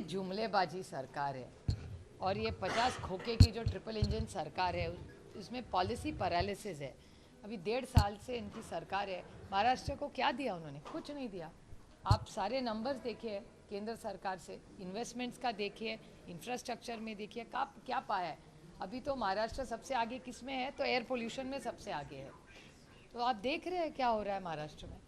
जुमलेबाजी सरकार है और ये 50 खोखे की जो ट्रिपल इंजन सरकार है उसमें पॉलिसी पैरालिसिस है। अभी 1.5 साल से इनकी सरकार है। महाराष्ट्र को क्या दिया उन्होंने? कुछ नहीं दिया। आप सारे नंबर्स देखिए केंद्र सरकार से, इन्वेस्टमेंट्स का देखिए, इंफ्रास्ट्रक्चर में देखिए, क्या पाया है। अभी तो महाराष्ट्र सबसे आगे किस में है? तो एयर पोल्यूशन में सबसे आगे है। तो आप देख रहे हैं क्या हो रहा है महाराष्ट्र में।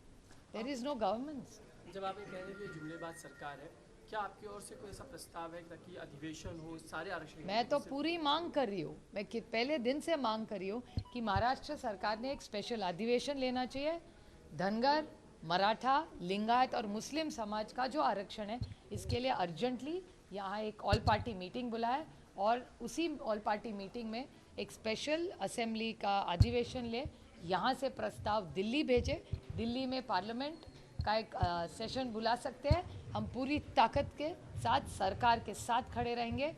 There is no government. जब आप ये कह रहे हैं कि जुमलेबाज सरकार है, क्या आपकी ओर से कोई ऐसा प्रस्ताव है ताकि अधिवेशन हो, सारे आरक्षण? मैं तो पूरी मांग कर रही हूँ, मैं पहले दिन से मांग कर रही हूँ कि महाराष्ट्र सरकार ने एक स्पेशल अधिवेशन लेना चाहिए। धनगर, मराठा, लिंगायत और मुस्लिम समाज का जो आरक्षण है इसके लिए अर्जेंटली यहाँ एक ऑल पार्टी मीटिंग बुलाए और उसी ऑल पार्टी मीटिंग में एक स्पेशल असेंबली का अधिवेशन ले, यहाँ से प्रस्ताव दिल्ली भेजे। दिल्ली में पार्लियामेंट का एक सेशन बुला सकते हैं। हम पूरी ताकत के साथ सरकार के साथ खड़े रहेंगे।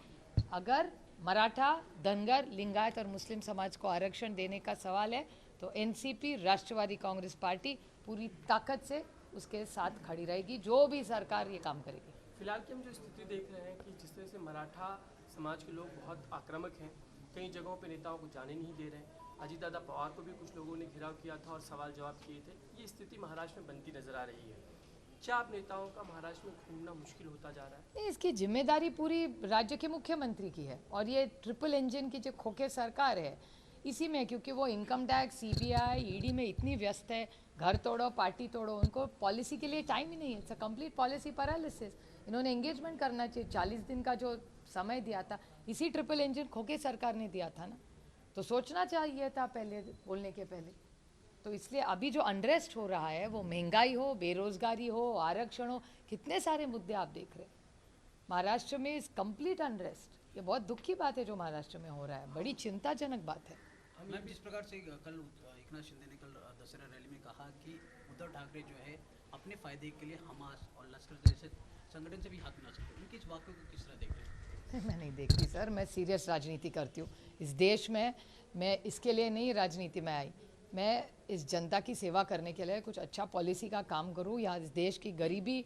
अगर मराठा, धनगर, लिंगायत और मुस्लिम समाज को आरक्षण देने का सवाल है तो एनसीपी, राष्ट्रवादी कांग्रेस पार्टी पूरी ताकत से उसके साथ खड़ी रहेगी, जो भी सरकार ये काम करेगी। फिलहाल की हम जो स्थिति देख रहे हैं कि जिस तरह से मराठा समाज के लोग बहुत आक्रामक हैं, कई जगहों पे नेताओं को जाने नहीं दे रहे हैं। अजीत दादा पवार को भी कुछ लोगों ने घिराव किया था और सवाल जवाब किए थे। ये स्थिति महाराष्ट्र में बनती नजर आ रही है। क्या आप नेताओं का महाराष्ट्र में घूमना मुश्किल होता जा रहा है? नहीं, इसकी जिम्मेदारी पूरी राज्य के मुख्यमंत्री की है और ये ट्रिपल इंजन की जो खोखे सरकार है इसी में, क्योंकि वो इनकम टैक्स, सीबीआई, ईडी में इतनी व्यस्त है, घर तोड़ो पार्टी तोड़ो, उनको पॉलिसी के लिए टाइम ही नहीं है। It's a complete policy paralysis. इन्होंने एंगेजमेंट करना चाहिए। 40 दिन का जो समय दिया था इसी ट्रिपल इंजन खोखे सरकार ने दिया था ना, तो सोचना चाहिए था पहले, बोलने के पहले। तो इसलिए अभी जो अनरेस्ट हो रहा है वो महंगाई हो, बेरोजगारी हो, आरक्षण हो, कितने सारे मुद्दे आप देख रहे हैं महाराष्ट्र में। इस कंप्लीट अनरेस्ट, ये बहुत दुख की बात है जो महाराष्ट्र में हो रहा है, बड़ी चिंताजनक बात है। मैम, जिस प्रकार से कल एकनाथ शिंदे ने कल दशहरा रैली में कहा कि उद्धव ठाकरे जो है अपने फायदे के लिए हमास और लश्कर जैसे संगठन से भी हाथ मिला सकते हैं, उनके इस वाक्य को किस तरह देख रहे हैं? मैं नहीं देखती सर, मैं सीरियस राजनीति करती हूँ इस देश में। मैं इसके लिए नहीं राजनीति में आई, मैं इस जनता की सेवा करने के लिए कुछ अच्छा पॉलिसी का काम करूँ या इस देश की गरीबी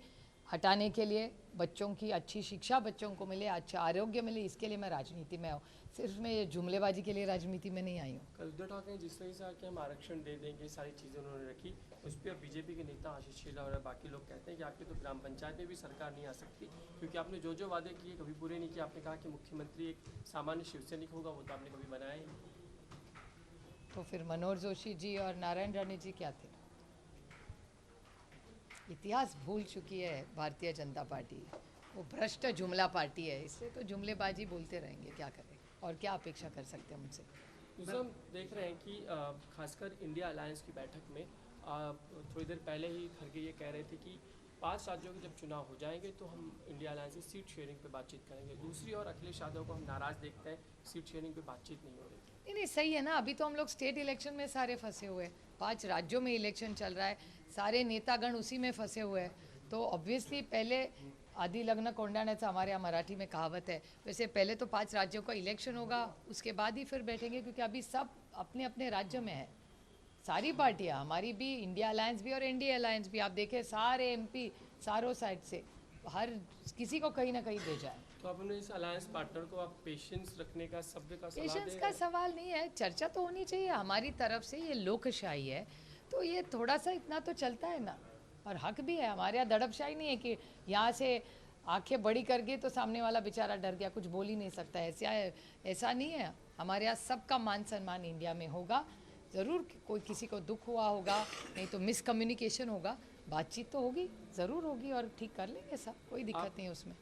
हटाने के लिए, बच्चों की अच्छी शिक्षा बच्चों को मिले, अच्छा आरोग्य मिले, इसके लिए मैं राजनीति में आऊँ। सिर्फ मैं ये जुमलेबाजी के लिए राजनीति में नहीं आई हूँ। कल उद्धव ठाकरे जिस तरह से आके हम आरक्षण दे देंगे, सारी चीज़ें उन्होंने रखी, उस पर बीजेपी के नेता आशीष शेलार और बाकी लोग कहते हैं कि आपकी तो ग्राम पंचायत में भी सरकार नहीं आ सकती, क्योंकि आपने जो जो वादे किए कभी पूरे नहीं किए। आपने कहा कि मुख्यमंत्री एक सामान्य शिवसैनिक होगा, वो तो आपने कभी बनाया ही नहीं। तो फिर मनोहर जोशी जी और नारायण राणे जी क्या थे? इतिहास भूल चुकी है भारतीय जनता पार्टी, वो भ्रष्ट जुमला पार्टी है। इससे तो जुमलेबाजी बोलते रहेंगे, क्या करें और क्या अपेक्षा कर सकते हैं मुझसे। दूसरा हम देख रहे हैं कि खासकर इंडिया अलायंस की बैठक में थोड़ी देर पहले ही खड़गे ये कह रहे थे कि 5 राज्यों के जब चुनाव हो जाएंगे तो हम इंडिया अलायंस की सीट शेयरिंग पे बातचीत करेंगे। दूसरी ओर अखिलेश यादव को हम नाराज़ देखते हैं, सीट शेयरिंग पे बातचीत नहीं हो रही। नहीं, सही है ना। अभी तो हम लोग स्टेट इलेक्शन में सारे फंसे हुए हैं, 5 राज्यों में इलेक्शन चल रहा है, सारे नेतागण उसी में फंसे हुए हैं। तो ऑब्वियसली पहले आदि लग्न कोंडाण्याचा हमारे यहाँ मराठी में कहावत है, वैसे पहले तो 5 राज्यों का इलेक्शन होगा, उसके बाद ही फिर बैठेंगे, क्योंकि अभी सब अपने अपने राज्य में है। सारी पार्टियाँ, हमारी भी, इंडिया अलायंस भी और एनडीए अलायंस भी, आप देखें सारे एमपी चारों साइड से हर किसी को कहीं ना कहीं भेजा है। तो आप अपने इस अलायंस पार्टनर को आप पेशेंस रखने का, सब्र का सलाह पेशेंस दें? का सवाल नहीं है, चर्चा तो होनी चाहिए हमारी तरफ से। ये लोकशाही है तो ये थोड़ा सा इतना तो चलता है ना, और हक भी है। हमारे यहाँ दड़पशाही नहीं है कि यहाँ से आंखें बड़ी कर गई तो सामने वाला बेचारा डर गया, कुछ बोल ही नहीं सकता। ऐसा नहीं है। हमारे यहाँ सबका मान सम्मान इंडिया में होगा। ज़रूर कोई किसी को दुख हुआ होगा, नहीं तो मिसकम्युनिकेशन होगा, बातचीत तो होगी, ज़रूर होगी और ठीक कर लेंगे सब, कोई दिक्कत नहीं उसमें।